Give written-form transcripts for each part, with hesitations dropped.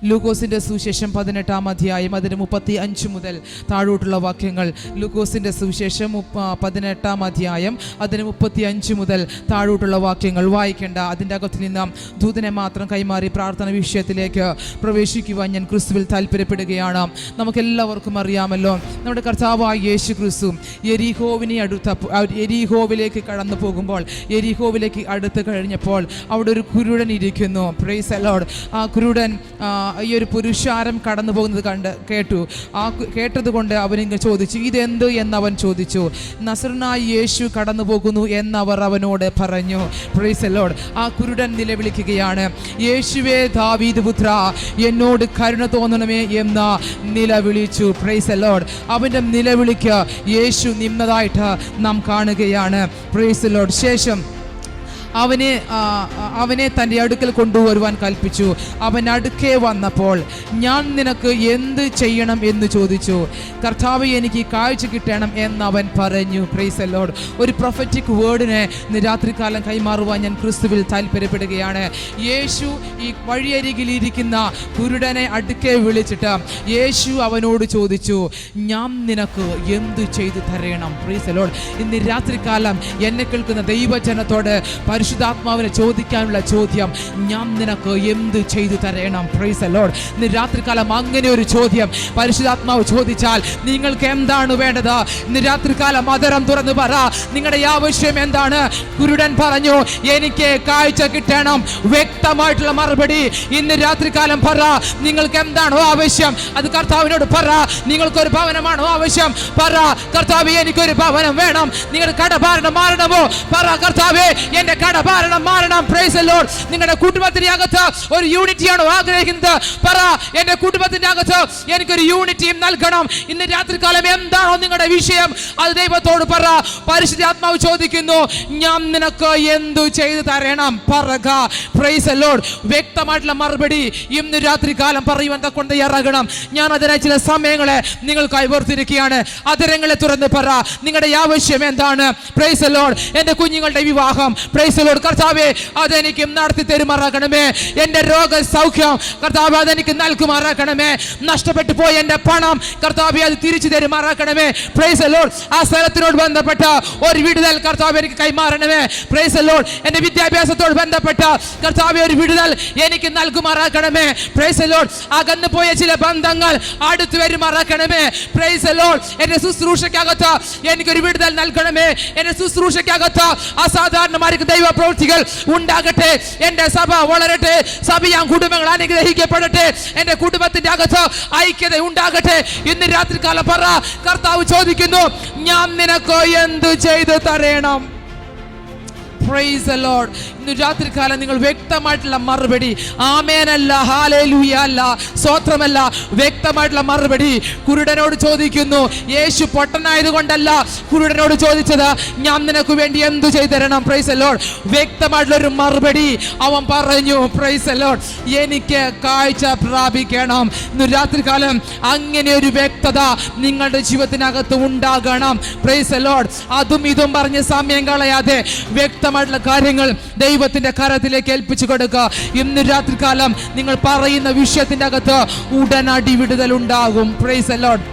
ലൂക്കോസിൻ്റെ സുവിശേഷം 18-ാം അധ്യായം അതിന് 35 മുതൽ താഴോട്ടുള്ള വാക്യങ്ങൾ. ലൂക്കോസിൻ്റെ സുവിശേഷം 18-ാം അധ്യായം അതിന് 35 മുതൽ താഴോട്ടുള്ള വാക്യങ്ങൾ വായിക്കേണ്ട. അതിൻ്റെ അകത്ത് നിന്ന് ദൂതനെ മാത്രം കൈമാറി പ്രാർത്ഥന വിഷയത്തിലേക്ക് പ്രവേശിക്കുവാൻ ഞാൻ ക്രിസ്തുവിൽ താല്പര്യപ്പെടുകയാണ്. നമുക്കെല്ലാവർക്കും അറിയാമല്ലോ, നമ്മുടെ കർത്താവായ യേശു ക്രിസ്തു യെരിഹോവിലേക്ക് കടന്നു പോകുമ്പോൾ, യെരിഹോവിലേക്ക് അടുത്ത് കഴിഞ്ഞപ്പോൾ അവിടെ ഒരു കുരുടൻ ഇരിക്കുന്നു. Price the lord. ആ കുരുടൻ ഈ ഒരു പുരുഷാരം കടന്നു പോകുന്നത് കേട്ടു. കേട്ടത് കൊണ്ട് അവനിങ്ങ് ചോദിച്ചു, ഇതെന്ത് എന്നവൻ ചോദിച്ചു. നസറനായ യേശു കടന്നു പോകുന്നു എന്നവർ അവനോട് പറഞ്ഞു. Price the lord. ആ കുരുടൻ നിലവിളിക്കുകയാണ്, യേശുവേ ദാവീദ് പുത്ര, എന്നോട് കരുണ തോന്നണമേ എന്ന് നിലവിളിച്ചു. Price the Lord. അവൻ്റെ നിലവിളിക്ക് യേശു നിന്നതായിട്ട് നാം കാണുകയാണ്. Price the Lord. ശേഷം അവനെ തൻ്റെ അടുക്കൽ കൊണ്ടുവരുവാൻ കൽപ്പിച്ചു. അവൻ അടുക്കെ വന്നപ്പോൾ, ഞാൻ നിനക്ക് എന്ത് ചെയ്യണം എന്ന് ചോദിച്ചു. കർത്താവേ, എനിക്ക് കാഴ്ച കിട്ടണം എന്നവൻ പറഞ്ഞു. Price the Lord. ഒരു പ്രൊഫറ്റിക് വേർഡിനെ രാത്രികാലം കൈമാറുവാൻ ഞാൻ ക്രിസ്തുവിൽ താല്പര്യപ്പെടുകയാണ്. യേശു ഈ വഴിയരികിലിരിക്കുന്ന കുരുടനെ അടുക്കെ വിളിച്ചിട്ട് യേശു അവനോട് ചോദിച്ചു, ഞാൻ നിനക്ക് എന്ത് ചെയ്തു തരണം? Price the Lord. ഇന്ന് രാത്രികാലം എന്നെ കേൾക്കുന്ന ദൈവജനത്തോട് പരിശുദ്ധാത്മാവിനെ ചോദിക്കാനുള്ള ചോദ്യം, ഞാൻ നിനക്ക് എന്ത് ചെയ്തു തരണം? Price the Lord. ഇന്ന് രാത്രികാലം അങ്ങനെ ഒരു ചോദ്യം പരിശുദ്ധാത്മാവ് ചോദിച്ചാൽ നിങ്ങൾക്ക് എന്താണ് വേണ്ടത്? ഇന്ന് രാത്രികാലം മധുരം തുറന്ന് പറ, നിങ്ങളുടെ ആവശ്യം എന്താണ്? കുരുടൻ പറഞ്ഞു, എനിക്ക് കാഴ്ച കിട്ടണം. വ്യക്തമായിട്ടുള്ള മറുപടി ഇന്ന് രാത്രികാലം പറ. നിങ്ങൾക്ക് എന്താണോ ആവശ്യം അത് കർത്താവിനോട് പറ. നിങ്ങൾക്കൊരു ഭവനമാണോ ആവശ്യം? പറ, കർത്താവേ, എനിക്കൊരു ഭവനം വേണം. നിങ്ങളുടെ കടഭാരണം മാറണമോ? പറ, കർത്താവേ, എന്റെ കടഭാരണം മാറണം. Price the Lord. നിങ്ങളുടെ കുടുംബത്തിന്റെ അകത്ത് ഒരു യൂണിറ്റിയാണോ ആഗ്രഹിക്കുന്നത്? പറ, എന്റെ കുടുംബത്തിന്റെ അകത്ത് എനിക്കൊരു യൂണിറ്റിയും നൽകണം. ഇന്ന് രാത്രികാലം എന്താണോ നിങ്ങളുടെ വിഷയം അത് ദൈവത്തോട് പറ. പരിശുദ്ധാത്മാവ് ചോദിക്കുന്നു, ഞാൻ നിനക്ക് എന്തു ചെയ്തു തരണം? പറക. Praise the lord. വ്യക്തമായിട്ടുള്ള മറുപടി ഇന്ന് രാത്രികാലം പറയുവാൻ കൊണ്ട് തയ്യാറാകണം. ഞാൻ അതിനായി ചില സമയങ്ങളെ നിങ്ങൾക്കായി ഓർത്തിരിക്കുകയാണ്. അതിരങ്ങളെ തുറന്ന് പറ, നിങ്ങളുടെ ആവശ്യം എന്താണ്? Price the Lord. എന്റെ കുഞ്ഞുങ്ങളുടെ വിവാഹം, പ്രൈസ് ദി ലോർഡ്, കർത്താവേ, അതെനിക്ക് നടത്തി തരുമാറാക്കണമേ. എന്റെ രോഗസൗഖ്യം, കർത്താവേ, അതെനിക്ക് നൽകുമാറാക്കണമേ. നഷ്ടപ്പെട്ടു പോയ എന്റെ പണം, കർത്താവേ, അത് തിരിച്ചു തരുമാറാക്കണമേ. Price the lord. ആ സ്ഥലത്തിനോട് ബന്ധപ്പെട്ട ഒരു വിടുതൽ, കർത്താവേ, എനിക്ക് കൈമാറണമേ. Price the Lord. എന്റെ വിദ്യാഭ്യാസത്തോട് ബന്ധപ്പെട്ട, കർത്താവേ, ഒരു വിടുതൽ എനിക്ക് നൽകുമാറാക്കണമേ. Price the Lord. അകന്നു പോയ ചില ബന്ധങ്ങൾ അടുത്തു വരുമാറാക്കണമേ. Price the Lord. എന്റെ ശുശ്രൂഷയ്ക്കകത്ത് എനിക്കൊരു വിടുതൽ നൽകണമേ. എന്റെ ശുശ്രൂഷയ്ക്കകത്ത് അസാധാരണമായിരിക്കും ദൈവ പ്രവൃത്തികൾ ഉണ്ടാകട്ടെ. എന്റെ സഭ വളരട്ടെ. സഭയാം കുടുംബങ്ങൾ അനുഗ്രഹിക്കപ്പെടട്ടെ. എന്റെ കുടുംബത്തിന്റെ അകത്ത് ഐക്യത ഉണ്ടാകട്ടെ. ഇന്ന് രാത്രികാലം പറ, കർത്താവ് ചോദിക്കുന്നു, ഞാൻ നിനക്ക് എന്ത് ചെയ്തു തരണം? Price the Lord. ഇന്ന് രാത്രികാലം നിങ്ങൾ വ്യക്തമായിട്ടുള്ള മറുപടി, ആമേനല്ല, ഹല്ലേലൂയ അല്ല, സ്തോത്രമല്ല, വ്യക്തമായിട്ടുള്ള മറുപടി കുരുടനോട് ചോദിക്കുന്നു. യേശു പൊട്ടനായതുകൊണ്ടല്ല കുരുടനോട് ചോദിച്ചത്, ഞാൻ നിനക്ക് വേണ്ടി എന്തു ചെയ്തു തരണം? Price the lord. വ്യക്തമായിട്ടുള്ള ഒരു മറുപടി അവൻ പറഞ്ഞു. Price the Lord. എനിക്ക് കാഴ്ച പ്രാപിക്കണം. ഇന്ന് രാത്രികാലം അങ്ങനെ ഒരു വ്യക്തത നിങ്ങളുടെ ജീവിതത്തിനകത്ത് ഉണ്ടാകണം. Price the Lord. അതും ഇതും പറഞ്ഞ് സമയം കളയാതെ വ്യക്തമായിട്ടുള്ള കാര്യങ്ങൾ ദൈവത്തിന്റെ കരത്തിലേക്ക് ഏൽപ്പിച്ചു കൊടുക്കുക. ഇന്ന് രാത്രികാലം നിങ്ങൾ പറയുന്ന വിഷയത്തിന്റെ അകത്ത് ഉടനടി വിടുതൽ ഉണ്ടാകും. Praise the lord.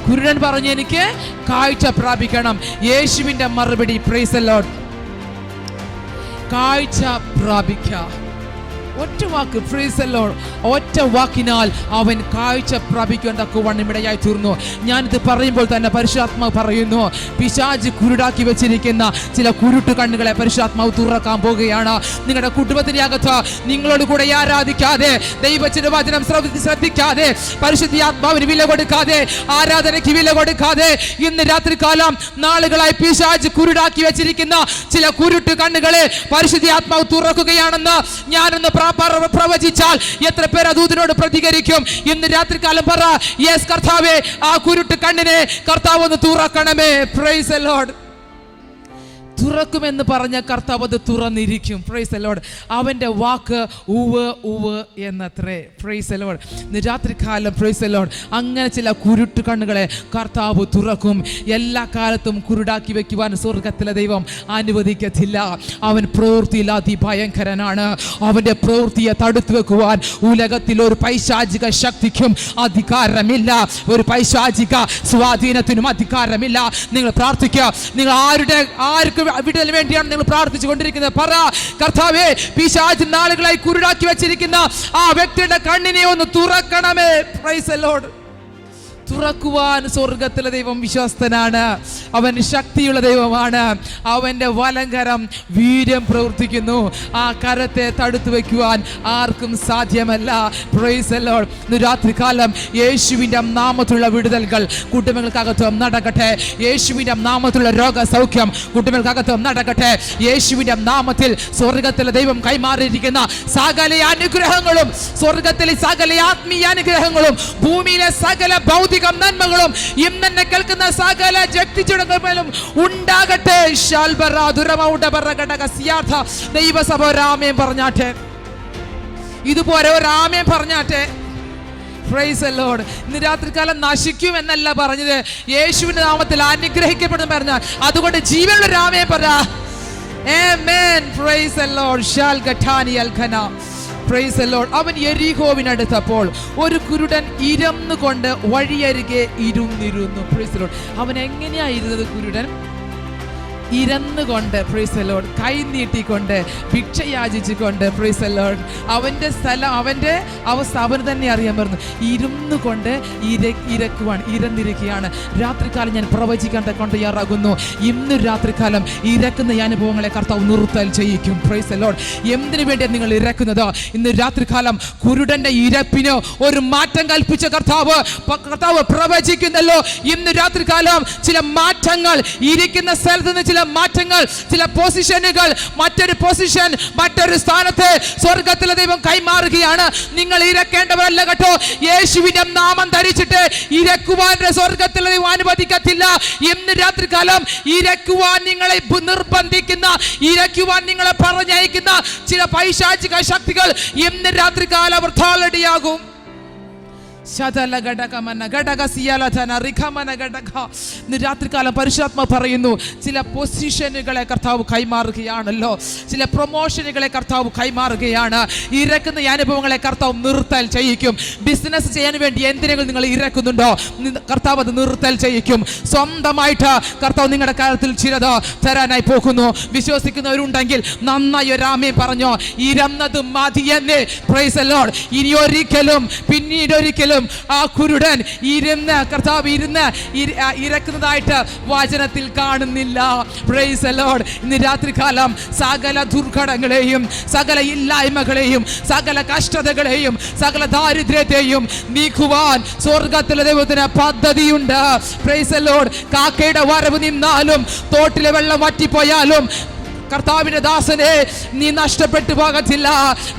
കുരുടൻ പറഞ്ഞു, എനിക്ക് കാഴ്ച പ്രാപിക്കണം. യേശുവിന്റെ മറുപടി, പ്രൈസ് ദി ലോർഡ്, കാഴ്ച പ്രാപിക്കുക. ഒറ്റ വാക്ക്, പ്രൈസ് ദി ലോർഡ്. ഒറ്റ വാക്കിനാൽ അവൻ കാഴ്ച പ്രാപിക്കാൻ തക്കവണ്ണം ഇടയായി തീർന്നു. ഞാനിത് പറയുമ്പോൾ തന്നെ പരിശുദ്ധാത്മാവ് പറയുന്നു, പിശാച് കുരുടാക്കി വെച്ചിരിക്കുന്ന ചില കുരുട്ട് കണ്ണുകളെ പരിശുദ്ധാത്മാവ് തുറക്കാൻ പോകുകയാണ്. നിങ്ങളുടെ കുടുംബത്തിന്റെ അകത്ത് നിങ്ങളോട് കൂടെ ആരാധിക്കാതെ, ദൈവത്തിന്റെ വചനം ശ്രദ്ധിക്കാതെ, പരിശുദ്ധാത്മാവിന് വില കൊടുക്കാതെ, ആരാധനയ്ക്ക് വില കൊടുക്കാതെ, ഇന്ന് രാത്രികാലം നാളുകളായി പിശാച് കുരുടാക്കി വെച്ചിരിക്കുന്ന ചില കുരുട്ട് കണ്ണുകളെ പരിശുദ്ധാത്മാവ് തുറക്കുകയാണെന്ന് ഞാനൊന്ന് പ്രവചിച്ചാൽ എത്ര പേർ ദൂതനോട് പ്രതികരിക്കും? ഇന്ന് രാത്രികാലം പറ, യെസ് കർത്താവേ, ആ കുരുട്ട് കണ്ണിനെ കർത്താവ് ഒന്ന് തുറക്കണമേ. Praise the Lord. തുറക്കുമെന്ന് പറഞ്ഞ കർത്താവ് അത് തുറന്നിരിക്കും. Price the Lord. അവൻ്റെ വാക്ക് ഉവ് ഉവ് എന്നത്രേ. Praise the lord. രാത്രികാലം പ്രൈസ് ദി ലോർഡ് അങ്ങനെ ചില കുരുട്ട് കണ്ണുകളെ കർത്താവ് തുറക്കും. എല്ലാ കാലത്തും കുരുടാക്കി വെക്കുവാൻ സ്വർഗത്തിലെ ദൈവം അനുവദിക്കത്തില്ല. അവൻ പ്രവൃത്തിയിൽ അതിഭയങ്കരനാണ്. അവൻ്റെ പ്രവൃത്തിയെ തടുത്തു വെക്കുവാൻ ഉലകത്തിൽ ഒരു പൈശാചിക ശക്തിക്കും അധികാരമില്ല, ഒരു പൈശാചിക സ്വാധീനത്തിനും അധികാരമില്ല. നിങ്ങൾ പ്രാർത്ഥിക്കുക. നിങ്ങൾ ആർക്ക് വിടുതൽ വേണ്ടിയാണ് നിങ്ങൾ പ്രാർത്ഥിച്ചു കൊണ്ടിരിക്കുന്നത്? പറ, കർത്താവേ, പിശാച് നാളുകളായി കുരുടാക്കി വെച്ചിരിക്കുന്ന ആ വ്യക്തിയുടെ കണ്ണിനെ ഒന്ന് തുറക്കണമേ. Praise the lord. തുറക്കുവാൻ സ്വർഗത്തിലെ ദൈവം വിശ്വസ്തനാണ്. അവൻ ശക്തിയുള്ള ദൈവമാണ്. അവൻ്റെ വലങ്കരം വീര്യം പ്രവർത്തിക്കുന്നു. ആ കരത്തെ തടുത്തു വയ്ക്കുവാൻ ആർക്കും സാധ്യമല്ല. Price the Lord. ഇന്ന് രാത്രികാലം യേശുവിൻ്റെ നാമത്തിലുള്ള വിടുതലുകൾ കുടുംബങ്ങൾക്കകത്തും നടക്കട്ടെ. യേശുവിൻ്റെ നാമത്തിലുള്ള രോഗസൗഖ്യം കുടുംബങ്ങൾക്കകത്തും നടക്കട്ടെ. യേശുവിൻ്റെ നാമത്തിൽ സ്വർഗത്തിലെ ദൈവം കൈമാറിയിരിക്കുന്ന സകല അനുഗ്രഹങ്ങളും, സ്വർഗത്തിലെ സകല ആത്മീയ അനുഗ്രഹങ്ങളും, ഭൂമിയിലെ സകല ഭൗതിക നന്മകളും ഇന്നെ കേൾക്കുന്ന സകല ജക്തിച്ചുടങ്ങലും ഉണ്ടാകട്ടെ. ദൈവസഭ ഒരാമേൻ പറഞ്ഞാട്ടെ. ഇതുപോലെ ഒരാമേൻ പറഞ്ഞാട്ടെ. Praise the Lord. ഇന്ന് രാത്രികാലം നശിക്കും എന്നല്ല പറഞ്ഞത്, യേശുവിന്റെ നാമത്തിൽ അനുഗ്രഹിക്കപ്പെടും പറഞ്ഞാൽ അതുകൊണ്ട് ജീവനുള്ള ഒരാമേൻ പറ. ആമേൻ. Praise the lord. ഷാൽ ഗഠാനി അൽഖന. Praise the lord. അവൻ യെരിഹോവിനടുത്തപ്പോൾ ഒരു കുരുടൻ ഇരന്നുകൊണ്ട് വഴിയരികെ ഇരുന്നിരുന്നു. Praise the lord. അവൻ എങ്ങനെയാ ഇരുന്നത്? കുരുടൻ ഇരന്നുകൊണ്ട്, പ്രൈസ് ദി ലോർഡ്, കൈ നീട്ടിക്കൊണ്ട്, ഭിക്ഷ യാചിച്ചുകൊണ്ട്. Price the Lord. അവൻ്റെ സ്ഥലം, അവൻ്റെ അവസ്ഥ അവന് തന്നെ അറിയാൻ പറഞ്ഞു. ഇരുന്നു കൊണ്ട് ഇരക്കുവാണ്, ഇരന്നിരിക്കുകയാണ്. രാത്രികാലം ഞാൻ പ്രവചിക്കാൻ കൊണ്ട് തയ്യാറാകുന്നു. ഇന്ന് രാത്രികാലം ഇരക്കുന്ന അനുഭവങ്ങളെ കർത്താവ് നിർത്തൽ ചെയ്യിക്കും. Praise the lord. എന്തിനു വേണ്ടിയാണ് നിങ്ങൾ ഇരക്കുന്നത്? ഇന്ന് രാത്രികാലം കുരുടന്റെ ഇരപ്പിന് ഒരു മാറ്റം കൽപ്പിച്ച കർത്താവ് പ്രവചിക്കുന്നല്ലോ. ഇന്ന് രാത്രികാലം ചില മാറ്റങ്ങൾ, ഇരിക്കുന്ന സ്ഥലത്ത് നിന്ന് ചില മാറ്റങ്ങൾ, ചില പൊസിഷനുകൾ, മറ്റൊരു പൊസിഷൻ, മറ്റൊരു സ്ഥാനത്ത് സ്വർഗത്തിലെ ദൈവം കൈമാറുകയാണ്. നിങ്ങൾ ഇരക്കേണ്ടവരല്ല കേട്ടോ. യേശുവിന്റെ നാമം ധരിച്ചിട്ട് ഇരക്കുവാൻ സ്വർഗത്തിലെ ദൈവം അനുവദിക്കത്തില്ല. ഇന്ന് രാത്രികാലം ഇരക്കുവാൻ നിങ്ങളെ നിർബന്ധിക്കുന്ന, ഇരക്കുവാൻ നിങ്ങളെ പറഞ്ഞയക്കുന്ന ചില പൈശാചിക ശക്തികൾ ഇന്ന് രാത്രികാലം വൃഥാലടിയാകും. രാത്രികാലം പരിശുദ്ധാത്മ പറയുന്നു, ചില പൊസിഷനുകളെ കർത്താവ് കൈമാറുകയാണല്ലോ, ചില പ്രൊമോഷനുകളെ കർത്താവ് കൈമാറുകയാണ്. ഇരക്കുന്ന അനുഭവങ്ങളെ കർത്താവ് നിർത്തൽ ചെയ്യിക്കും. ബിസിനസ് ചെയ്യാൻ വേണ്ടി എന്തിനെങ്കിലും നിങ്ങൾ ഇരക്കുന്നുണ്ടോ? കർത്താവ് അത് നിർത്തൽ ചെയ്യിക്കും. സ്വന്തമായിട്ട് കർത്താവ് നിങ്ങളുടെ കാര്യത്തിൽ ചിലത് തരാനായി പോകുന്നു. വിശ്വസിക്കുന്നവരുണ്ടെങ്കിൽ നന്നായി ഒരാമേൻ പറഞ്ഞോ. ഇരന്നത് മതിയെന്ന്. Price the Lord. ഇനി ഒരിക്കലും, പിന്നീട് ഒരിക്കലും ആ കുരുടൻ ഇരുന്ന്, കർത്താവ് ഇരുന്ന് ഇരക്കുന്നതായിട്ട് വചനത്തിൽ കാണുന്നില്ല. Price the Lord. ഇന്ന് രാത്രികാലം സകല ദുർഘടങ്ങളെയും, സകല ഇല്ലായ്മകളെയും, സകല കഷ്ടതകളെയും, സകല ദാരിദ്ര്യത്തെയും നീക്കുവാൻ സ്വർഗത്തിലെ ദൈവത്തിന് പദ്ധതിയുണ്ട്. Price the Lord. കാക്കയുടെ വരവ് നിന്നാലും, തോട്ടിലെ വെള്ളം വറ്റിപ്പോയാലും കർത്താവിന്റെ ദാസനെ നീ നഷ്ടപ്പെട്ടു പോകത്തില്ല.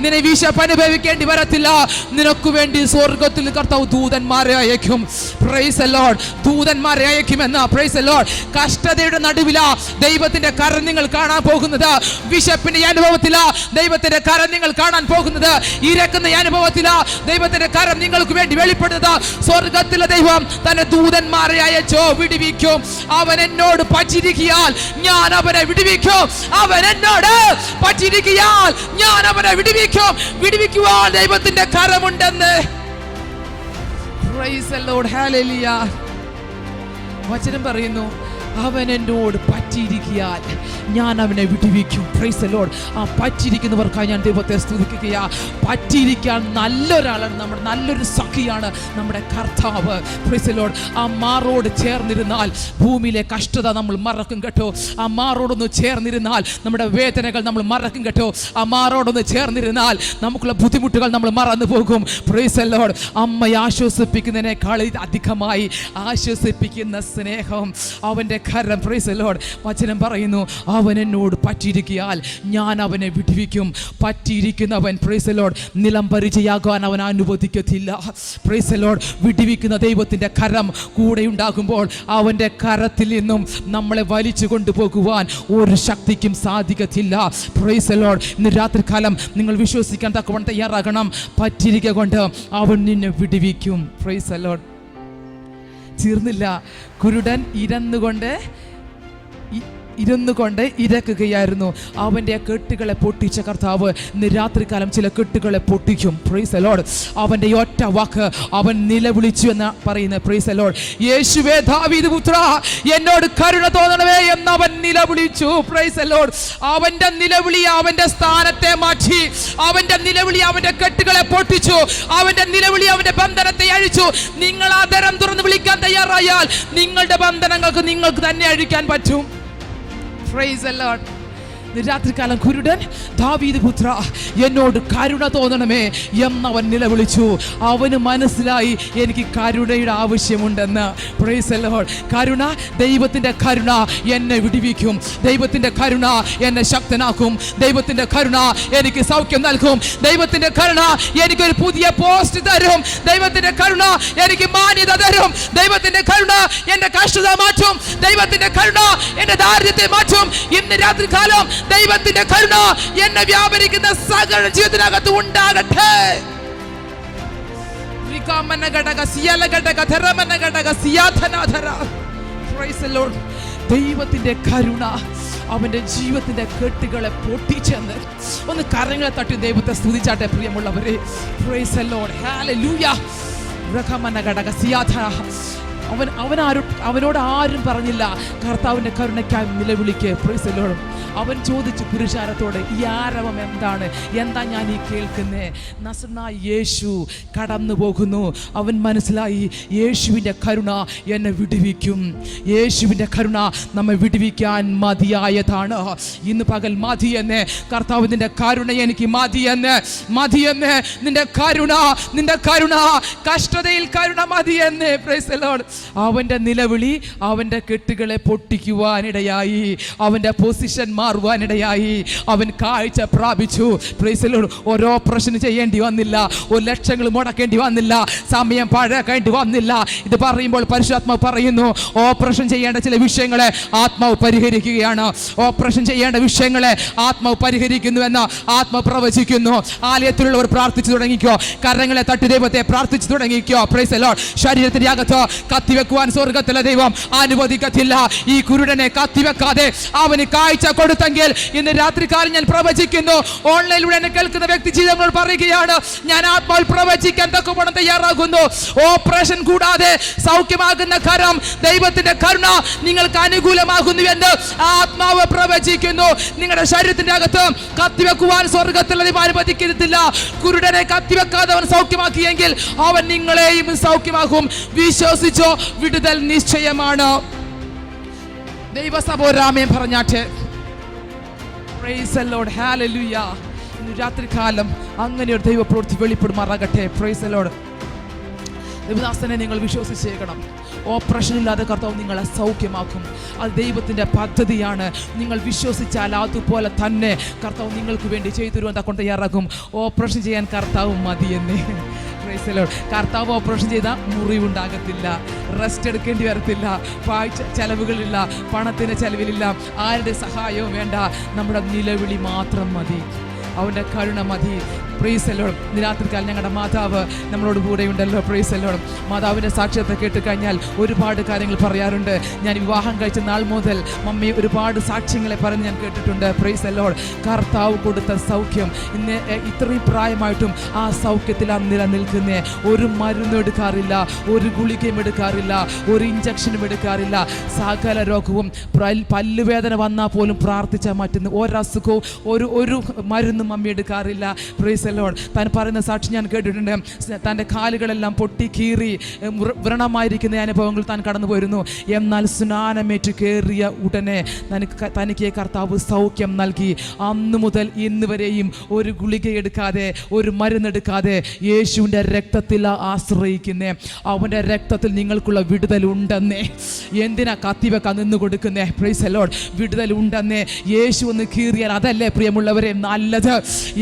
നിന്നെ വിശപ്പ് അനുഭവിക്കേണ്ടി വരത്തില്ല. നിനക്ക് വേണ്ടി സ്വർഗത്തിൽ കർത്താവ് ദൂതന്മാരെ അയക്കും. Price the Lord. ദൂതന്മാരെ അയക്കുമെന്ന്. Price the Lord. കഷ്ടതയുടെ നടുവിലാ ദൈവത്തിന്റെ കരം നിങ്ങൾ കാണാൻ പോകുന്നത്. വിശപ്പിന്റെ അനുഭവത്തിലാ ദൈവത്തിന്റെ കരം നിങ്ങൾ കാണാൻ പോകുന്നത്. ഇരക്കുന്ന അനുഭവത്തിലാ ദൈവത്തിന്റെ കരം നിങ്ങൾക്ക് വേണ്ടി വെളിപ്പെടുന്നത്. സ്വർഗത്തിലെ ദൈവം തന്റെ ദൂതന്മാരെ അയച്ചോ വിടുവിക്കും. അവൻ എന്നോട് പറ്റിയിരിക്കിയാൽ ഞാൻ അവനെ വിടുവിക്കും. അവൻ എന്നോട് പറ്റിയിരിക്കിയാൽ ഞാൻ അവനെ വിടുവിക്കും. വിടുവിക്കുവാൻ ദൈവത്തിന്റെ കരമുണ്ടെന്ന്. Praise the lord. ഹല്ലേലൂയ. വചനം പറയുന്നു, അവൻ എന്നോട് പറ്റിയിരിക്കിയാൽ ഞാൻ അവനെ വിടുവിക്കും. Praise the lord. ആ പറ്റിയിരിക്കുന്നവർക്കായി ഞാൻ ദൈവത്തെ സ്തുതിക്കുകയാ. പറ്റിയിരിക്കാൻ നല്ലൊരാളാണ്, നമ്മുടെ നല്ലൊരു സഖിയാണ് നമ്മുടെ കർത്താവ്. Price the lord. ആ മാറോട് ചേർന്നിരുന്നാൽ ഭൂമിയിലെ കഷ്ടത നമ്മൾ മറക്കും കേട്ടോ. ആ മാറോടൊന്ന് ചേർന്നിരുന്നാൽ നമ്മുടെ വേദനകൾ നമ്മൾ മറക്കും കേട്ടോ. ആ മാറോടൊന്ന് ചേർന്നിരുന്നാൽ നമുക്കുള്ള ബുദ്ധിമുട്ടുകൾ നമ്മൾ മറന്നു പോകും. Price the Lord. അമ്മയെ ആശ്വസിപ്പിക്കുന്നതിനേക്കാൾ അധികമായി ആശ്വസിപ്പിക്കുന്ന സ്നേഹം അവൻ്റെ കരം. Price the Lord. വചനം പറയുന്നു, അവൻ എന്നോട് പറ്റിയിരിക്കിയാൽ ഞാൻ അവനെ വിടുവിക്കും. പറ്റിയിരിക്കുന്നവൻ പ്രൈസ് ദി ലോർഡ് നിലം പരിചയാകാൻ അവൻ അനുവദിക്കത്തില്ല. Praise the lord. വിടുവിക്കുന്ന ദൈവത്തിൻ്റെ കരം കൂടെ ഉണ്ടാകുമ്പോൾ അവൻ്റെ കരത്തിൽ നിന്നും നമ്മളെ വലിച്ചു കൊണ്ടുപോകുവാൻ ഒരു ശക്തിക്കും സാധിക്കത്തില്ല. Price the Lord. ഇന്ന് രാത്രികാലം നിങ്ങൾ വിശ്വസിക്കാൻ തക്കവണ്ണം തയ്യാറാകണം. പറ്റിയിരിക്കുക കൊണ്ട് അവൻ നിന്നെ വിടുവിക്കും. Praise the Lord. തീർന്നില്ല. കുരുടൻ ഇരുന്നു കൊണ്ട് ഇരക്കുകയായിരുന്നു. അവൻ്റെ കെട്ടുകളെ പൊട്ടിച്ച കർത്താവ് ഇന്ന് രാത്രികാലം ചില കെട്ടുകളെ പൊട്ടിക്കും. Price the Lord. അവൻ്റെ ഒറ്റ വാക്ക് അവൻ നിലവിളിച്ചു എന്ന് പറയുന്നത്. Price the Lord. യേശുവേ ദാവീദ് പുത്രാ എന്നോട് കരുണ തോന്നണമേ എന്നവൻ നിലവിളിച്ചു. Price the Lord. അവൻ്റെ നിലവിളി അവൻ്റെ സ്ഥാനത്തെ മാറ്റി. അവൻ്റെ നിലവിളി അവൻ്റെ കെട്ടുകളെ പൊട്ടിച്ചു. അവൻ്റെ നിലവിളി അവൻ്റെ ബന്ധനത്തെ അഴിച്ചു. നിങ്ങൾ ആ ദരം തുറന്ന് വിളിക്കാൻ തയ്യാറായാൽ നിങ്ങളുടെ ബന്ധനങ്ങൾക്ക് നിങ്ങൾക്ക് തന്നെ അഴിക്കാൻ പറ്റും. Praise the Lord. രാത്രികാലം കുരുടൻ ദാവീദ് പുത്ര എന്നോട് കരുണ തോന്നണമേ എന്നവൻ നിലവിളിച്ചു. അവന് മനസ്സിലായി എനിക്ക് കരുണയുടെ ആവശ്യമുണ്ടെന്ന്. Price the Lord. കരുണ, ദൈവത്തിൻ്റെ കരുണ എന്നെ വിടുവിക്കും. ദൈവത്തിൻ്റെ കരുണ എന്നെ ശക്തനാക്കും. ദൈവത്തിൻ്റെ കരുണ എനിക്ക് സൗഖ്യം നൽകും. ദൈവത്തിൻ്റെ കരുണ എനിക്കൊരു പുതിയ പോസ്റ്റ് തരും. ദൈവത്തിൻ്റെ കരുണ എനിക്ക് മാന്യത തരും. ദൈവത്തിൻ്റെ കരുണ എൻ്റെ കഷ്ടത മാറ്റും. ദൈവത്തിൻ്റെ കരുണ എൻ്റെ ദാരിദ്ര്യത്തെ മാറ്റും. ഇന്ന് രാത്രികാലം ദൈവത്തിന്റെ കരുണ എന്നെ വ്യാപരിക്കുന്ന സകല ജീവിതത്തിനകത്ത് ഉണ്ടാകട്ടെ. ദൈവത്തിന്റെ കരുണ അവന്റെ ജീവിതത്തിന്റെ കെട്ടുകളെ പൊട്ടിച്ചെന്ന് ഒന്ന് കരങ്ങളെ തട്ടി ദൈവത്തെ സ്തുതിച്ചാട്ടെ പ്രിയമുള്ളവരെ. Praise the lord. ഹല്ലേലൂയ. അവനോട് ആരും പറഞ്ഞില്ല കർത്താവിൻ്റെ കരുണയ്ക്കായി നിലവിളിക്ക്. Praise the lord. അവൻ ചോദിച്ചു പുരുഷാരത്തോട്, ഈ ആരവം എന്താണ്? എന്താ ഞാൻ ഈ കേൾക്കുന്നേ? നസറനായ യേശു കടന്നു പോകുന്നു. അവൻ മനസ്സിലായി യേശുവിൻ്റെ കരുണ എന്നെ വിടുവിക്കും. യേശുവിൻ്റെ കരുണ നമ്മെ വിടുവിക്കാൻ മതിയായതാണ്. ഇന്ന് പകൽ മതിയെന്ന് കർത്താവ്, നിന്റെ കരുണ എനിക്ക് മതിയെന്ന്. നിന്റെ കരുണ കഷ്ടതയിൽ കരുണ മതിയെന്ന്. Price the Lord. അവൻ്റെ നിലവിളി അവൻ്റെ കെട്ടുകളെ പൊട്ടിക്കുവാനിടയായി. അവൻ്റെ പൊസിഷൻ മാറുവാനിടയായി. അവൻ കാഴ്ച പ്രാപിച്ചു. Price the Lord. ഒരു ഓപ്പറേഷൻ ചെയ്യേണ്ടി വന്നില്ല. ഒരു ലക്ഷങ്ങൾ മുടക്കേണ്ടി വന്നില്ല. സമയം പഴക്കേണ്ടി വന്നില്ല. ഇത് പറയുമ്പോൾ പരിശുദ്ധാത്മാവ് പറയുന്നു, ഓപ്പറേഷൻ ചെയ്യേണ്ട ചില വിഷയങ്ങളെ ആത്മാവ് പരിഹരിക്കുകയാണ്. ഓപ്പറേഷൻ ചെയ്യേണ്ട വിഷയങ്ങളെ ആത്മാവ് പരിഹരിക്കുന്നുവെന്ന് ആത്മാവ് പ്രവചിക്കുന്നു. ആലയത്തിലുള്ളവർ പ്രാർത്ഥിച്ചു തുടങ്ങിക്കോ. കരങ്ങളെ തട്ടി ദൈവത്തെ പ്രാർത്ഥിച്ചു തുടങ്ങിക്കോ. Price the Lord. ശരീരത്തിന്റെ അകത്ത് കത്തിവെക്കുവാൻ സ്വർഗത്തിലെ ദൈവം അനുവദിക്കത്തില്ല. ഈ കുരുടനെ കത്തിവെക്കാതെ അവന് കാഴ്ച കൊടുത്തെങ്കിൽ ഇന്ന് രാത്രികാലം ഞാൻ പ്രവചിക്കുന്നു, ഓൺലൈനിലൂടെ എന്നെ കേൾക്കുന്ന വ്യക്തി ജീവിതങ്ങളോട് പറയുകയാണ്, ഞാൻ ആത്മാവിൽ പ്രവചിക്കാൻ തക്കവണ്ണം തയ്യാറാകുന്നു. ഓപ്പറേഷൻ കൂടാതെ സൗഖ്യമാകുന്ന കരം, ദൈവത്തിന്റെ കരുണ നിങ്ങൾക്ക് അനുകൂലമാകുന്നു എന്ന് ആത്മാവ് പ്രവചിക്കുന്നു. നിങ്ങളുടെ ശരീരത്തിന്റെ അകത്ത് കത്തിവെക്കുവാൻ സ്വർഗത്തിലെ ദൈവം അനുവദിക്കത്തില്ല. കുരുടനെ കത്തിവെക്കാതെ അവൻ സൗഖ്യമാക്കിയെങ്കിൽ അവൻ നിങ്ങളെയും സൗഖ്യമാക്കും. വിശ്വസിച്ചോ, വിടുതൽ നിശ്ചയമാണ്. ദൈവസഭോരാമേ പറഞ്ഞാട്ടെ. Praise the lord. ഹല്ലേലൂയ. ഇന്ന് രാത്രികാലം അങ്ങനെ ഒരു ദൈവപ്രവൃത്തി വെളിപ്പെടുമാറാകട്ടെ. Praise the lord. ദൈവദാസനെ നിങ്ങൾ വിശ്വസിച്ചേക്കണം. ഓപ്പറേഷൻ ഇല്ലാതെ കർത്താവ് നിങ്ങളെ സൗഖ്യമാക്കും. അത് ദൈവത്തിൻ്റെ പദ്ധതിയാണ്. നിങ്ങൾ വിശ്വസിച്ചാൽ അതുപോലെ തന്നെ കർത്താവ് നിങ്ങൾക്ക് വേണ്ടി ചെയ്തു തരുവാൻ കൊണ്ട് തയ്യാറാക്കും. ഓപ്പറേഷൻ ചെയ്യാൻ കർത്താവ് മതിയെന്നേ. Praise the lord. കർത്താവ് ഓപ്പറേഷൻ ചെയ്താൽ മുറിവുണ്ടാകത്തില്ല, റെസ്റ്റ് എടുക്കേണ്ടി വരത്തില്ല, ചെലവുകളില്ല, പണത്തിന് ചെലവിലില്ല, ആരുടെ സഹായവും വേണ്ട. നമ്മുടെ നിലവിളി മാത്രം മതി, അവൻ്റെ കരുണ മതി. Price the lord. രാത്രികാലം ഞങ്ങളുടെ മാതാവ് നമ്മളോട് കൂടെ ഉണ്ടല്ലോ. Price the Lord. മാതാവിൻ്റെ സാക്ഷ്യത്തെ കേട്ട് കഴിഞ്ഞാൽ ഒരുപാട് കാര്യങ്ങൾ പറയാറുണ്ട്. ഞാൻ വിവാഹം കഴിച്ച നാൾ മുതൽ മമ്മി ഒരുപാട് സാക്ഷ്യങ്ങളെ പറഞ്ഞ് ഞാൻ കേട്ടിട്ടുണ്ട്. Price the lord. കർത്താവ് കൊടുത്ത സൗഖ്യം ഇന്ന് ഇത്രയും പ്രായമായിട്ടും ആ സൗഖ്യത്തിൽ ആ നിലനിൽക്കുന്നേ. ഒരു മരുന്നും എടുക്കാറില്ല, ഒരു ഗുളികയും എടുക്കാറില്ല, ഒരു ഇഞ്ചക്ഷനും എടുക്കാറില്ല. സകല രോഗവും, പല്ലുവേദന വന്നാൽ പോലും പ്രാർത്ഥിച്ചാൽ മാറ്റുന്ന ഒരസുഖവും ഒരു മരുന്നും ഒന്നും മമ്മി എടുക്കാറില്ല. Price the Lord. താൻ പറയുന്ന സാക്ഷി ഞാൻ കേട്ടിട്ടുണ്ട്. തൻ്റെ കാലുകളെല്ലാം പൊട്ടി കീറി വ്രണമായിരിക്കുന്ന അനുഭവങ്ങൾ താൻ കടന്നു പോയിരുന്നു. എന്നാൽ സ്നാനമേറ്റ് കയറിയ ഉടനെ തനിക്ക് കർത്താവ് സൗഖ്യം നൽകി. അന്നു മുതൽ ഇന്ന് വരെയും ഒരു ഗുളിക എടുക്കാതെ, ഒരു മരുന്നെടുക്കാതെ യേശുവിൻ്റെ രക്തത്തിൽ ആശ്രയിക്കുന്നേ. അവൻ്റെ രക്തത്തിൽ നിങ്ങൾക്കുള്ള വിടുതൽ ഉണ്ടെന്നേ. എന്തിനാ കത്തിവെക്കാൻ നിന്ന് കൊടുക്കുന്നേ? Praise the lord. വിടുതൽ ഉണ്ടെന്നേ. യേശു ഒന്ന് കീറിയാൽ അതല്ലേ പ്രിയമുള്ളവരെ നല്ലത്?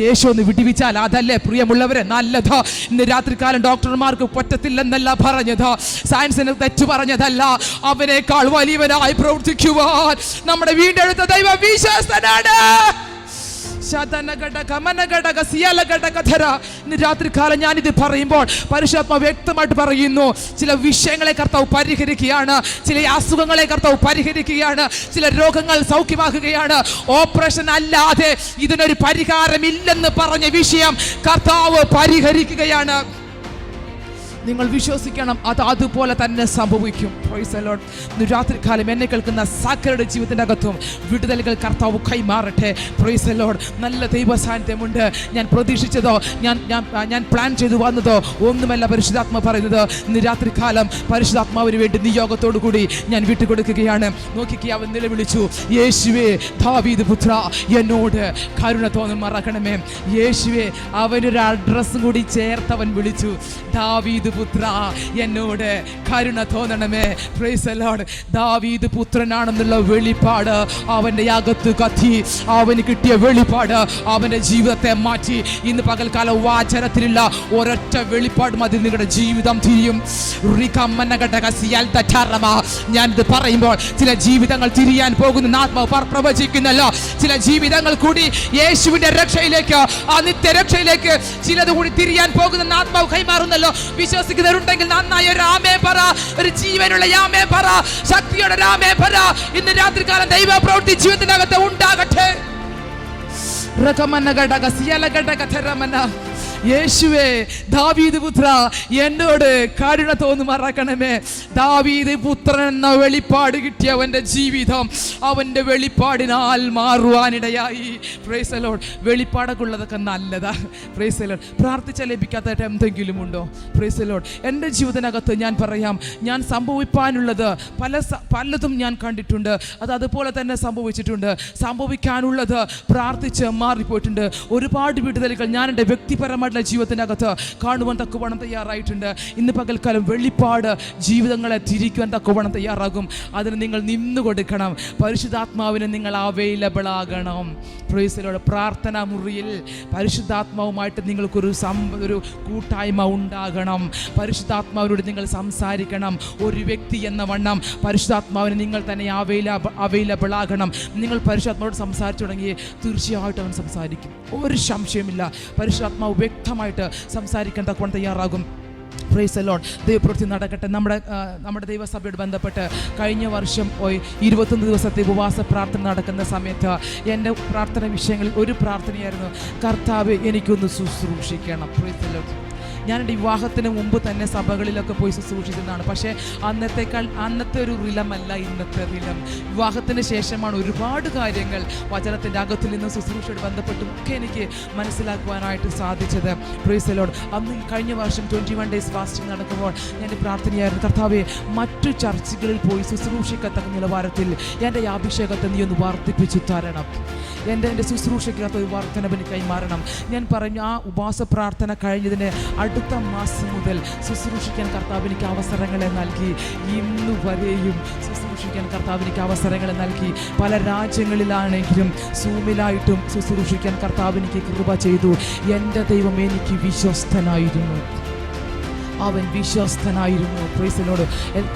യേശു ഒന്ന് വിടിവിച്ചാൽ അതല്ലേ പ്രിയമുള്ളവരെ നല്ലത്? ഇന്ന് രാത്രികാലം ഡോക്ടർമാർക്ക് പറ്റത്തില്ലെന്നല്ല പറഞ്ഞത്, സയൻസിന് തെറ്റു പറഞ്ഞതല്ല. അവനേക്കാൾ വലിയവനായി പ്രവർത്തിക്കുവാൻ നമ്മുടെ വീണ്ടെടുത്ത ദൈവം വിശ്വസ്തനാണ്. ഇന്ന് രാത്രികാലം ഞാനിത് പറയുമ്പോൾ പരിശുദ്ധാത്മാവ് വ്യക്തമായിട്ട് പറയുന്നു, ചില വിഷയങ്ങളെ കർത്താവ് പരിഹരിക്കുകയാണ്, ചില അസുഖങ്ങളെ കർത്താവ് പരിഹരിക്കുകയാണ്, ചില രോഗങ്ങൾ സൗഖ്യമാക്കുകയാണ്. ഓപ്പറേഷൻ അല്ലാതെ ഇതിനൊരു പരിഹാരമില്ലെന്ന് പറഞ്ഞ വിഷയം കർത്താവ് പരിഹരിക്കുകയാണ്. നിങ്ങൾ വിശ്വസിക്കണം, അത് അതുപോലെ തന്നെ സംഭവിക്കും. Price the Lord. ഇന്ന് രാത്രികാലം എന്നെ കേൾക്കുന്ന സകലരുടെ ജീവിതത്തിൻ്റെ അകത്തും വിടുതലുകൾ കർത്താവ് കൈമാറട്ടെ. Price the Lord. നല്ല ദൈവ സാന്നിധ്യമുണ്ട്. ഞാൻ പ്രതീക്ഷിച്ചതോ ഞാൻ പ്ലാൻ ചെയ്തു വന്നതോ ഒന്നുമല്ല പരിശുദ്ധാത്മ പറയുന്നത്. ഇന്ന് രാത്രികാലം പരിശുദ്ധാത്മാവിന് വേണ്ടി നിയോഗത്തോടു കൂടി ഞാൻ വിട്ടുകൊടുക്കുകയാണ്. നോക്കിക്കേ, അവൻ നിലവിളിച്ചു, യേശുവേ ദാവീദ് പുത്ര എന്നോട് കരുണ തോന്നുമാറാക്കണമേ. യേശുവേ, അവനൊരു അഡ്രസ്സും കൂടി ചേർത്തവൻ വിളിച്ചു, ദാവീദ് പുത്ര എന്നോട് കരുണ തോന്നണമേ. Praise the lord. ദാവീദ് പുത്രനാണെന്നുള്ള വെളിപ്പാട് അവൻ്റെ അകത്ത് കത്തി. അവന് കിട്ടിയ വെളിപ്പാട് അവൻ്റെ ജീവിതത്തെ മാറ്റി. ഇന്ന് പകൽക്കാലം വാചനത്തിലുള്ള ഒരൊറ്റ വെളിപ്പാട് മതി നിങ്ങളുടെ ജീവിതം തിരിയും. ഞാനിത് പറയുമ്പോൾ ചില ജീവിതങ്ങൾ തിരിയാൻ പോകുന്ന ആത്മാവ് പ്രവചിക്കുന്നല്ലോ. ചില ജീവിതങ്ങൾ കൂടി യേശുവിന്റെ രക്ഷയിലേക്ക്, ആ നിത്യരക്ഷയിലേക്ക് ചിലത് കൂടി തിരിയാൻ പോകുന്ന ആത്മാവ് കൈമാറുന്നല്ലോ. വിശ്വസിക്കുന്നവരുണ്ടെങ്കിൽ നന്നായി ഒരു ആമേൻ പറ, ഒരു ജീവനുള്ള ആമേൻ പറ, ശക്തിയുടെ ആമേൻ പറ. ഇന്ന് രാത്രികാലം ദൈവ പ്രവൃത്തി ജീവിതത്തിനകത്ത് ഉണ്ടാകട്ടെ. യേശുവേ ദാവീദ് പുത്ര എന്നോട് കരുണ തോന്നുമാറാക്കണമേ. ദാവീദ് പുത്രൻ എന്ന വെളിപ്പാട് കിട്ടിയവൻ്റെ ജീവിതം അവൻ്റെ വെളിപ്പാടിനാൽ മാറുവാനിടയായി. Praise the lord. വെളിപ്പാടൊക്കെ ഉള്ളതൊക്കെ നല്ലതാ. Praise the lord. പ്രാർത്ഥിച്ചാൽ ലഭിക്കാത്തതായിട്ട് എന്തെങ്കിലും ഉണ്ടോ? Praise the lord. എൻ്റെ ജീവിതത്തിനകത്ത് ഞാൻ പറയാം, ഞാൻ സംഭവിക്കാനുള്ളത് പലതും ഞാൻ കണ്ടിട്ടുണ്ട്. അത് അതുപോലെ തന്നെ സംഭവിച്ചിട്ടുണ്ട്. സംഭവിക്കാനുള്ളത് പ്രാർത്ഥിച്ച് മാറിപ്പോയിട്ടുണ്ട്. ഒരുപാട് വിടുതലുകൾ ഞാൻ എൻ്റെ വ്യക്തിപരമായിട്ടുള്ള ജീവിതത്തിനകത്ത് കാണുവാൻ തക്കവണ്ണം തയ്യാറായിട്ടുണ്ട്. ഇന്ന് പകൽക്കാലം വെളിപ്പാട് ജീവിതങ്ങളെ തിരിക്കുവാൻ തക്കവണ്ണം തയ്യാറാകും. അതിന് നിങ്ങൾ നിന്നു കൊടുക്കണം. പരിശുദ്ധാത്മാവിന് നിങ്ങൾ അവൈലബിൾ ആകണം. Price the Lord. പ്രാർത്ഥനാ മുറിയിൽ പരിശുദ്ധാത്മാവുമായിട്ട് നിങ്ങൾക്കൊരു ഒരു കൂട്ടായ്മ ഉണ്ടാകണം. പരിശുദ്ധാത്മാവിനോട് നിങ്ങൾ സംസാരിക്കണം. ഒരു വ്യക്തി എന്ന വണ്ണം പരിശുദ്ധാത്മാവിന് നിങ്ങൾ തന്നെ അവൈലബിൾ ആകണം. നിങ്ങൾ പരിശുദ്ധാത്മാവോട് സംസാരിച്ചു തുടങ്ങി തീർച്ചയായിട്ടും അവൻ സംസാരിക്കും. ഒരു സംശയമില്ല. പരിശുദ്ധാത്മാവ് വ്യക്തമായിട്ട് സംസാരിക്കാൻ തക്കവണ്ണം തയ്യാറാകും. Price the Lord. ദൈവപ്രവൃത്തി നടക്കട്ടെ. നമ്മുടെ ദൈവസഭയോട് ബന്ധപ്പെട്ട് കഴിഞ്ഞ വർഷം 21 ദിവസത്തെ ഉപവാസ പ്രാർത്ഥന നടക്കുന്ന സമയത്ത് എൻ്റെ പ്രാർത്ഥന വിഷയങ്ങളിൽ ഒരു പ്രാർത്ഥനയായിരുന്നു, കർത്താവേ എനിക്കൊന്ന് ശുശ്രൂഷിക്കണം. Price the Lord. ഞാനെൻ്റെ വിവാഹത്തിന് മുമ്പ് തന്നെ സഭകളിലൊക്കെ പോയി ശുശ്രൂഷിക്കുന്നതാണ്. പക്ഷേ അന്നത്തെ ഒരു റിലമല്ല ഇന്നത്തെ റിലം. വിവാഹത്തിന് ശേഷമാണ് ഒരുപാട് കാര്യങ്ങൾ വചനത്തിൻ്റെ അകത്തിൽ നിന്ന് ശുശ്രൂഷയോട് ബന്ധപ്പെട്ടും ഒക്കെ എനിക്ക് മനസ്സിലാക്കുവാനായിട്ട് സാധിച്ചത്. Price the Lord. അന്ന് കഴിഞ്ഞ വർഷം 21 ഡേയ്സ് ഫാസ്റ്റിംഗ് നടക്കുമ്പോൾ ഞാൻ പ്രാർത്ഥനയായിരുന്നു, കർത്താവേ മറ്റു ചർച്ചുകളിൽ പോയി ശുശ്രൂഷിക്കത്തക്ക നിലവാരത്തിൽ എൻ്റെ അഭിഷേകത്തെ നീ ഒന്ന് വർദ്ധിപ്പിച്ചു തരണം. എൻ്റെ ശുശ്രൂഷയ്ക്കകത്ത് ഒരു വർധനവിന് കൈമാറണം. ഞാൻ പറഞ്ഞു, ആ ഉപവാസ പ്രാർത്ഥന കഴിഞ്ഞതിന് അടുത്ത മാസം മുതൽ ശുശ്രൂഷിക്കാൻ കർത്താവ് എനിക്ക് അവസരങ്ങളെ നൽകി. ഇന്നു വരെയും ശുശ്രൂഷിക്കാൻ കർത്താവ് എനിക്ക് അവസരങ്ങളെ നൽകി. പല രാജ്യങ്ങളിലാണെങ്കിലും സൂമിലായിട്ടും ശുശ്രൂഷിക്കാൻ കർത്താവ് എനിക്ക് കൃപ ചെയ്തു. എൻ്റെ ദൈവം എനിക്ക് വിശ്വസ്തനായിരുന്നു. അവൻ വിശ്വസ്തനായിരുന്നു. Price the Lord.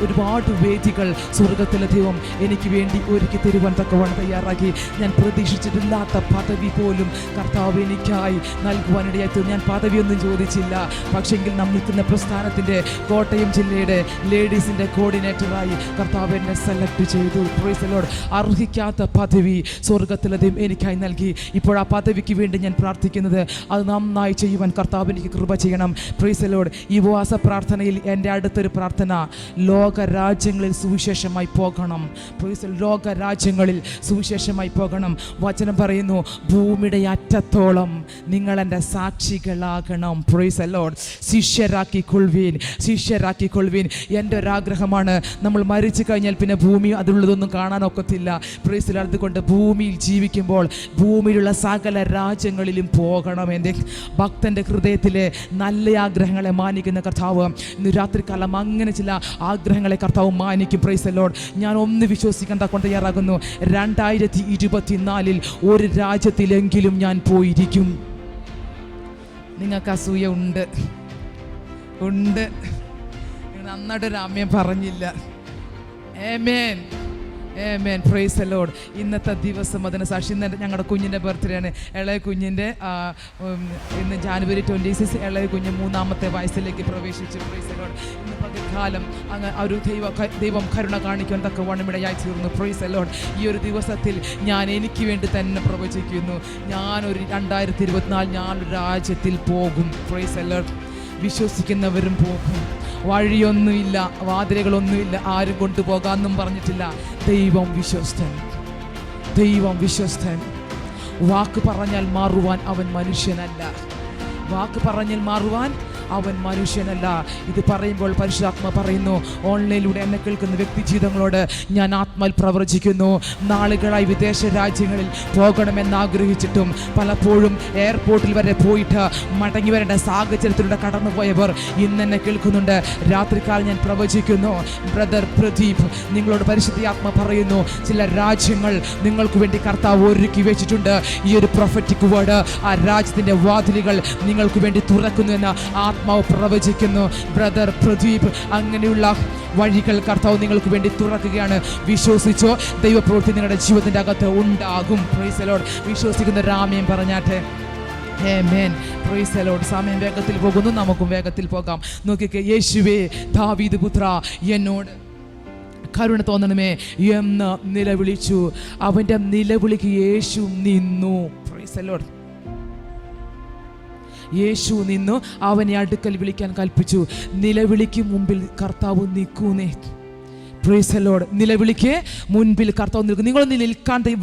ഒരുപാട് വേദികൾ സ്വർഗത്തിലെ ദൈവം എനിക്ക് വേണ്ടി ഒരുക്കി തരുവാൻ തക്കവണ്ണം തയ്യാറാക്കി. ഞാൻ പ്രതീക്ഷിച്ചിട്ടില്ലാത്ത പദവി പോലും കർത്താവ് എനിക്കായി നൽകുവാനിടയായി. ഞാൻ പദവിയൊന്നും ചോദിച്ചില്ല, പക്ഷെങ്കിൽ നാം നിൽക്കുന്ന പ്രസ്ഥാനത്തിൻ്റെ കോട്ടയം ജില്ലയുടെ ലേഡീസിൻ്റെ കോർഡിനേറ്ററായി കർത്താവ് എന്നെ സെലക്ട് ചെയ്തു. Price the Lord. അർഹിക്കാത്ത പദവി സ്വർഗത്തിലെ ദൈവം എനിക്കായി നൽകി. ഇപ്പോൾ ആ പദവിക്ക് വേണ്ടി ഞാൻ പ്രാർത്ഥിക്കുന്നത്, അത് നന്നായി ചെയ്യുവാൻ കർത്താവ് എനിക്ക് കൃപ ചെയ്യണം. Price the Lord. ഈ ഉപവാസ പ്രാർത്ഥനയിൽ എൻ്റെ അടുത്തൊരു പ്രാർത്ഥന, ലോകരാജ്യങ്ങളിൽ സുവിശേഷമായി പോകണം. ലോകരാജ്യങ്ങളിൽ സുവിശേഷമായി പോകണം. വചനം പറയുന്നു, ഭൂമിയുടെ അറ്റത്തോളം നിങ്ങൾ എൻ്റെ സാക്ഷികളാകണം. Praise the lord. ശിഷ്യരാക്കിക്കൊള്ളുവീൻ. എൻ്റെ ഒരാഗ്രഹമാണ്, നമ്മൾ മരിച്ചു കഴിഞ്ഞാൽ പിന്നെ ഭൂമി അതിലുള്ളതൊന്നും കാണാനൊക്കത്തില്ല. Praise the lord. അതുകൊണ്ട് ഭൂമിയിൽ ജീവിക്കുമ്പോൾ ഭൂമിയിലുള്ള സകല രാജ്യങ്ങളിലും പോകണം. എൻ്റെ ഭക്തൻ്റെ ഹൃദയത്തിലെ നല്ല ആഗ്രഹങ്ങളെ മാനിക്കുന്ന കർത്താവ് ഇന്ന് രാത്രികാലം അങ്ങനെ ചില ആഗ്രഹങ്ങളെ കർത്താവ് മാനിക്കും. Price the Lord. ഞാൻ ഒന്ന് വിശ്വസിക്കാൻ കൊണ്ട് തയ്യാറാകുന്നു, 2024 ഒരു രാജ്യത്തിലെങ്കിലും ഞാൻ പോയിരിക്കും. നിങ്ങൾക്ക് അസൂയ ഉണ്ട്. നന്നായിട്ടൊരു ആമേൻ പറഞ്ഞില്ല. ആമേൻ. ആമേൻ. Praise the lord. ഇന്നത്തെ ദിവസം അതിന് സാക്ഷി. ഇന്ന് ഞങ്ങളുടെ കുഞ്ഞിൻ്റെ ബർത്ത്ഡേ ആണ്. ഇളയ കുഞ്ഞിൻ്റെ ഇന്ന് January 26 ഇളയ കുഞ്ഞ് 3ാമത്തെ വയസ്സിലേക്ക് പ്രവേശിച്ചു. Price the Lord. ഇന്ന് പകൽക്കാലം അങ്ങ് ഒരു ദൈവം കരുണ കാണിക്കാൻ തക്കവണ്ണം ഇടയായി തീർന്നു. Price the Lord. ഈ ഒരു ദിവസത്തിൽ ഞാൻ എനിക്ക് വേണ്ടി തന്നെ പ്രവചിക്കുന്നു, ഞാനൊരു 2024 ഞാനൊരു രാജ്യത്തിൽ പോകും. Price the Lord. വിശ്വസിക്കുന്നവരും പോകും. വഴിയൊന്നുമില്ല, വാതിലുകളൊന്നുമില്ല, ആരും കൊണ്ടുപോകാമെന്നും പറഞ്ഞിട്ടില്ല. ദൈവം വിശ്വസ്തൻ. വാക്ക് പറഞ്ഞാൽ മാറുവാൻ അവൻ മനുഷ്യനല്ല. അവൻ മനുഷ്യനല്ല. ഇത് പറയുമ്പോൾ പരിശുദ്ധാത്മ പറയുന്നു, ഓൺലൈനിലൂടെ എന്നെ കേൾക്കുന്ന വ്യക്തി ജീവിതങ്ങളോട് ഞാൻ ആത്മാൽ പ്രവചിക്കുന്നു. നാളുകളായി വിദേശ രാജ്യങ്ങളിൽ പോകണമെന്ന് ആഗ്രഹിച്ചിട്ടും പലപ്പോഴും എയർപോർട്ടിൽ വരെ പോയിട്ട് മടങ്ങി വരേണ്ട സാഹചര്യത്തിലൂടെ കടന്നുപോയവർ ഇന്ന് എന്നെ കേൾക്കുന്നുണ്ട്. രാത്രികാലം ഞാൻ പ്രവചിക്കുന്നു, ബ്രദർ പ്രദീപ്, നിങ്ങളോട് പരിശുദ്ധാത്മ പറയുന്നു, ചില രാജ്യങ്ങൾ നിങ്ങൾക്ക് വേണ്ടി കർത്താവ് ഒരുക്കി വെച്ചിട്ടുണ്ട്. ഈ ഒരു പ്രൊഫറ്റിക് വേർഡ് ആ രാജ്യത്തിൻ്റെ വാതിലുകൾ നിങ്ങൾക്ക് വേണ്ടി തുറക്കുന്നു എന്ന് ആത്മാവ് പ്രവചിക്കുന്നു. ബ്രദർ പ്രദീപ്, അങ്ങനെയുള്ള വഴികൾ കർത്താവ് നിങ്ങൾക്ക് വേണ്ടി തുറക്കുകയാണ്. വിശ്വസിച്ചോ, ദൈവപ്രവൃത്തി നിങ്ങളുടെ ജീവിതത്തിൻ്റെ അകത്ത് ഉണ്ടാകും. Praise the lord. വിശ്വസിക്കുന്ന രാമയും പറഞ്ഞാട്ടെ. ആമേൻ. Praise the lord. സമയം വേഗത്തിൽ പോകുന്നു, നമുക്കും വേഗത്തിൽ പോകാം. നോക്കിക്കേ, യേശുവേ ദാവീദ് പുത്ര എന്നോട് കരുണ തോന്നണമേ എന്ന് നിലവിളിച്ചു. അവൻ്റെ നിലവിളിക്ക് യേശു നിന്നു. Price the Lord. യേശു നിന്നു അവനെ അടുക്കൽ വിളിക്കാൻ കൽപ്പിച്ചു. നിലവിളിക്ക് മുമ്പിൽ കർത്താവ് നിൽക്കൂന്നേ. Praise the lord. നിലവിളിക്ക് മുൻപിൽ കർത്താവ് നിൽക്കും. നിങ്ങൾ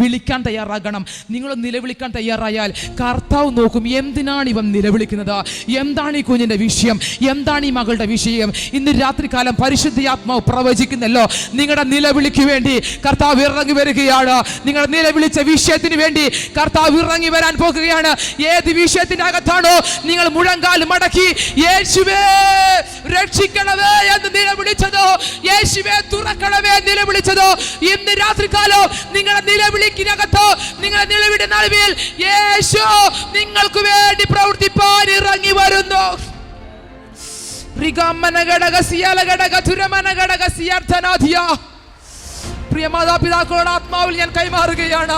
വിളിക്കാൻ തയ്യാറാകണം. നിങ്ങൾ നിലവിളിക്കാൻ തയ്യാറായാൽ കർത്താവ് നോക്കും, എന്തിനാണ് ഇവൻ നിലവിളിക്കുന്നത്, എന്താണ് ഈ കുഞ്ഞിൻ്റെ വിഷയം, എന്താണ് ഈ മകളുടെ വിഷയം. ഇന്ന് രാത്രികാലം പരിശുദ്ധാത്മാവ് പ്രവചിക്കുന്നല്ലോ, നിങ്ങളുടെ നിലവിളിക്ക് വേണ്ടി കർത്താവ് ഇറങ്ങി വരികയാണ്. നിങ്ങളുടെ നിലവിളിച്ച വിഷയത്തിന് വേണ്ടി കർത്താവ് ഇറങ്ങി വരാൻ പോകുകയാണ്. ഏത് വിഷയത്തിൻ്റെ അകത്താണോ നിങ്ങൾ മുഴങ്കാൽ മടക്കി യേശുവേ രക്ഷിക്കണമേ എന്ന് നിലവിളിച്ചതോ, യേശുവേ തുറക്കണമേ നിലവിളിച്ചതോ, ഇന്ന് രാത്രികാലം നിങ്ങളുടെ നിലവിളിക്കകത്തോ, നിങ്ങളുടെ നിലവിളിയുടെ നടുവിൽ യേശു നിങ്ങൾക്ക് വേണ്ടി പ്രവർത്തിപ്പാൻ ഇറങ്ങി വരുന്നു. പ്രിയ മാതാപിതാക്കളുടെ ആത്മാവിൽ ഞാൻ കൈമാറുകയാണ്.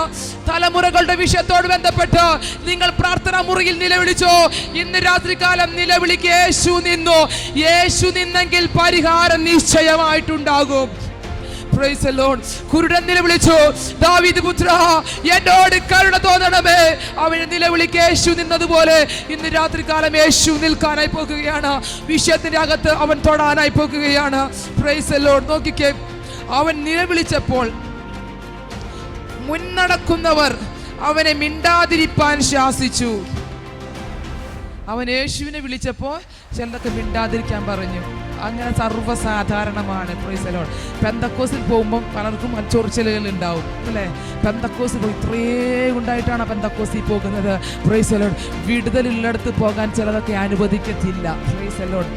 തലമുറകളുടെ വിഷയത്തോട് ബന്ധപ്പെട്ട് നിങ്ങൾ പ്രാർത്ഥനാ മുറിയിൽ നിലവിളിച്ചോ, ഇന്ന് രാത്രികാലം നിലവിളിക്ക് യേശു നിന്നു. യേശു നിന്നെങ്കിൽ പരിഹാരം നിശ്ചയമായിട്ടുണ്ടാകും. Praise the lord. കുരുടൻ നിലവിളിച്ചു, ദാവീദ് പുത്ര എന്നോട് കരുണ തോന്നണമേ. അവന് നിലവിളിക്ക് യേശു നിന്നതുപോലെ ഇന്ന് രാത്രികാലം യേശു നിൽക്കാനായി പോകുകയാണ്. വിഷയത്തിന്റെ അകത്ത് അവൻ തൊടാനായി പോകുകയാണ്. Price the Lord. നോക്കിക്കേ, അവൻ നിലവിളിച്ചപ്പോൾ മുന്നടക്കുന്നവർ അവനെ മിണ്ടാതിരിപ്പാൻ ശാസിച്ചു. അവൻ യേശുവിനെ വിളിച്ചപ്പോൾ ചിലതൊക്കെ മിണ്ടാതിരിക്കാൻ പറഞ്ഞു. അങ്ങനെ സർവ്വസാധാരണമാണ്. Praise the lord. പെന്തക്കോസിൽ പോകുമ്പോൾ പലർക്കും ചൊറിച്ചലുകൾ ഉണ്ടാവും അല്ലേ? പെന്തക്കോസിൽ പോയി ഇത്രേ ഉണ്ടായിട്ടാണ് പെന്തക്കോസിൽ പോകുന്നത്. Price the Lord. വിടുതലുള്ളിടത്ത് പോകാൻ ചിലതൊക്കെ അനുവദിക്കത്തില്ല. Praise the Lord.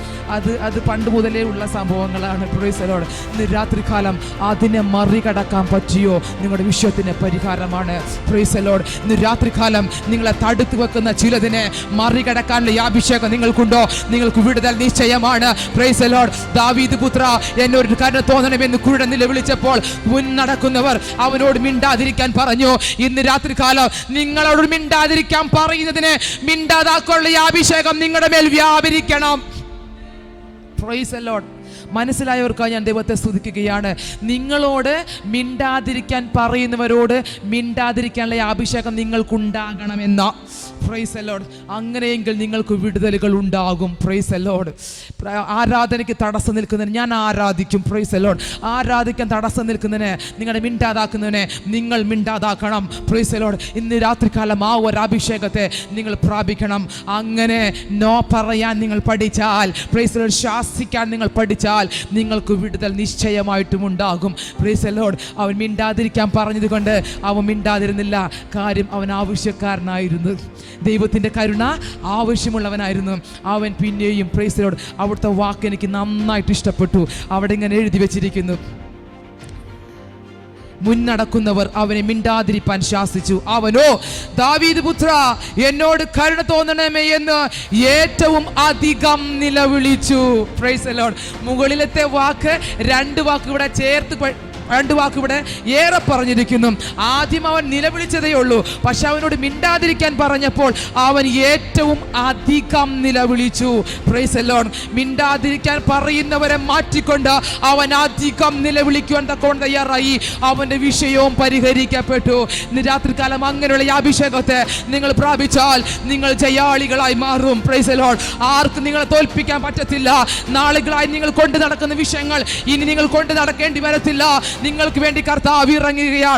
അത് പണ്ട് മുതലേ ഉള്ള സംഭവങ്ങളാണ്. Price the Lord. ഇന്ന് രാത്രികാലം അതിനെ മറികടക്കാൻ പറ്റിയോ, നിങ്ങളുടെ വിഷയത്തിന് പരിഹാരമാണ്. Price the Lord. ഇന്ന് രാത്രികാലം നിങ്ങളെ തടുത്തു വെക്കുന്ന ചിലതിനെ മറികടക്കാനുള്ള ഈ അഭിഷേകം നിങ്ങൾക്കുണ്ടോ, നിങ്ങൾക്ക് വിടുതൽ നിശ്ചയമാണ്. Praise the lord. ദാവീദ് പുത്ര എന്നോട് കരുണ തോന്നണമെന്ന് കുരുടൻ നിലവിളിച്ചപ്പോൾ മുന്നടക്കുന്നവർ അവനോട് മിണ്ടാതിരിക്കാൻ പറഞ്ഞു. ഇന്ന് രാത്രികാലം നിങ്ങളോട് മിണ്ടാതിരിക്കാൻ പറയുന്നതിനെ മിണ്ടാതാക്കാനുള്ള ഈ അഭിഷേകം നിങ്ങളുടെ മേൽ വ്യാപരിക്കണം. Praise the lord. മനസ്സിലായവർക്കായി ഞാൻ ദൈവത്തെ സ്തുതിക്കുകയാണ്. നിങ്ങളോട് മിണ്ടാതിരിക്കാൻ പറയുന്നവരോട് മിണ്ടാതിരിക്കാനുള്ള അഭിഷേകം നിങ്ങൾക്കുണ്ടാകണമെന്ന. Price the Lord. അങ്ങനെയെങ്കിൽ നിങ്ങൾക്ക് വിടുതലുകൾ ഉണ്ടാകും. Praise the Lord. ആരാധനയ്ക്ക് തടസ്സം നിൽക്കുന്നതിന് ഞാൻ ആരാധിക്കും. Price the Lord. ആരാധിക്കാൻ തടസ്സം നിൽക്കുന്നതിന്, നിങ്ങളെ മിണ്ടാതാക്കുന്നതിനെ നിങ്ങൾ മിണ്ടാതാക്കണം. Price the Lord. ഇന്ന് രാത്രികാലം ആ ഒരു അഭിഷേകത്തെ നിങ്ങൾ പ്രാപിക്കണം. അങ്ങനെ നോ പറയാൻ നിങ്ങൾ പഠിച്ചാൽ, പ്രൈസ് ദി ലോർഡ്, ശാസിക്കാൻ നിങ്ങൾ പഠിച്ചാൽ നിങ്ങൾക്ക് വിടുതൽ നിശ്ചയമായിട്ടും ഉണ്ടാകും. Praise the lord. അവൻ മിണ്ടാതിരിക്കാൻ പറഞ്ഞത് കൊണ്ട് അവൻ മിണ്ടാതിരുന്നില്ല. കാര്യം അവൻ ആവശ്യക്കാരനായിരുന്നു. ദൈവത്തിൻ്റെ കരുണ ആവശ്യമുള്ളവനായിരുന്നു. അവൻ പിന്നെയും, പ്രൈസ് ദി ലോർഡ്, അവിടുത്തെ വാക്ക് എനിക്ക് നന്നായിട്ട് ഇഷ്ടപ്പെട്ടു. അവിടെ ഇങ്ങനെ എഴുതി വെച്ചിരിക്കുന്നു, മുന്നടക്കുന്നവർ അവനെ മിണ്ടാതിരിപ്പാൻ ശാസിച്ചു. അവനോ, ദാവീദ് പുത്ര, എന്നോട് കരുണ തോന്നണമേ എന്ന് ഏറ്റവും അധികം നിലവിളിച്ചു. Price the Lord. മുകളിലത്തെ വാക്ക് രണ്ട് വാക്ക് ഇവിടെ ചേർത്ത്, രണ്ട് വാക്ക് ഇവിടെ ഏറെ പറഞ്ഞിരിക്കുന്നു. ആദ്യം അവൻ നിലവിളിച്ചതേ ഉള്ളൂ, പക്ഷെ അവനോട് മിണ്ടാതിരിക്കാൻ പറഞ്ഞപ്പോൾ അവൻ ഏറ്റവും അധികം നിലവിളിച്ചു. Price the Lord. മിണ്ടാതിരിക്കാൻ പറയുന്നവരെ മാറ്റിക്കൊണ്ട് അവൻ അധികം നിലവിളിക്കുവാൻ തക്കവണ്ണം തയ്യാറായി. അവൻ്റെ വിഷയവും പരിഹരിക്കപ്പെട്ടു. ഇന്ന് രാത്രികാലം അങ്ങനെയുള്ള ഈ അഭിഷേകത്തെ നിങ്ങൾ പ്രാപിച്ചാൽ നിങ്ങൾ ജയാളികളായി മാറും. Price the Lord. ആർക്കും നിങ്ങളെ തോൽപ്പിക്കാൻ പറ്റത്തില്ല. നാളുകളായി നിങ്ങൾ കൊണ്ട് നടക്കുന്ന വിഷയങ്ങൾ ഇനി നിങ്ങൾ കൊണ്ട് നടക്കേണ്ടി വരത്തില്ല. നിങ്ങൾക്ക് വേണ്ടി കർത്താവ് ഇറങ്ങുകയാണ്.